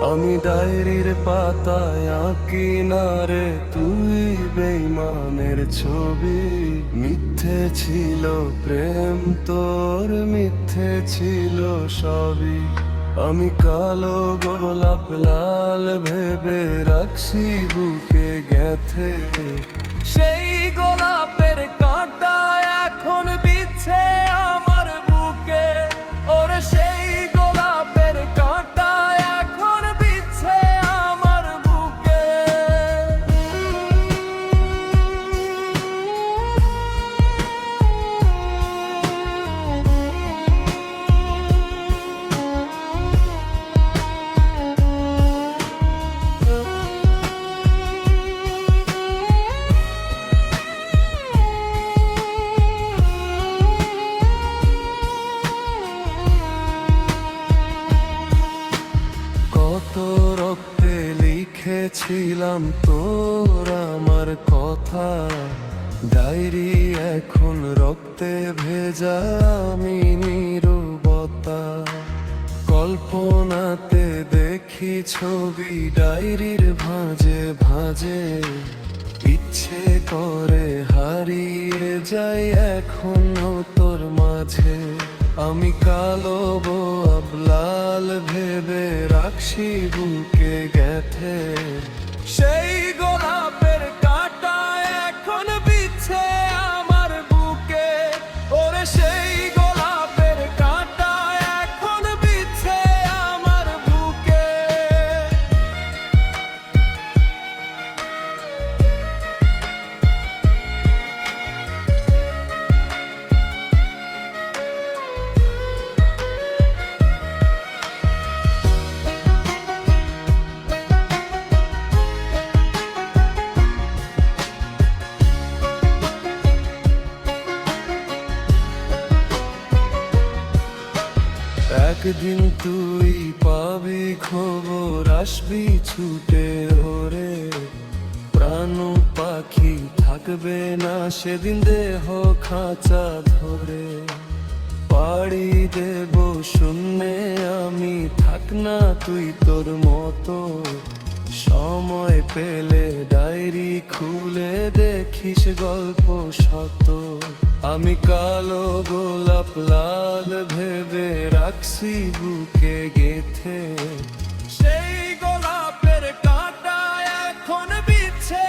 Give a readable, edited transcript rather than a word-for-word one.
আমি ডায়েরির পাতায় আঁকি না রে তুই বেইমানের ছবি। মিথ্যে ছিল প্রেম তোর, মিথ্যে ছিল সবই। আমি কালো গোলাপ লাল ভেবে রাখছি বুকে গেথে। সেই গোলাপের কাঁটা এখন বিচ্ছে আমার বুকে। ওরে সেই গোলাপের কাঁটা এখন বিচ্ছে আমার বুকে। কত রক্তে লিখেছিলাম তোর আমার কথা। ডায়েরি এখন রক্তে ভেজা, আমি নীরবতা। কল্পনাতে দেখি ছবি ডায়েরির ভাঁজে ভাঁজে। ইচ্ছে করে হারিয়ে যাই এখনো তোর মাঝে। আমি কালো গোলাপ লাল ভেবে রাখছি বুকে গেথে। সেই গোলাপের কাঁটা এখন বিচ্ছে আমার বুকে। ওরে সেই গোলাপের কাঁটা এখন বিচ্ছে আমার বুকে। একদিন তুই পাবি খবর, আসবি ছুটে ওরে। প্রাণ পাখি থাকবে না সেদিন দেহ খাঁচা ধরে। পাড়ি দেব শূন্যে আমি, থাক না তুই তোর মতো। সময় পেলে ডায়েরি খুলে দেখিস গল্প শত। আমি কালো গোলাপ লাল ভেবে রাখছি বুকে গেথে। সেই গোলাপের কাঁটা এখন বিচ্ছে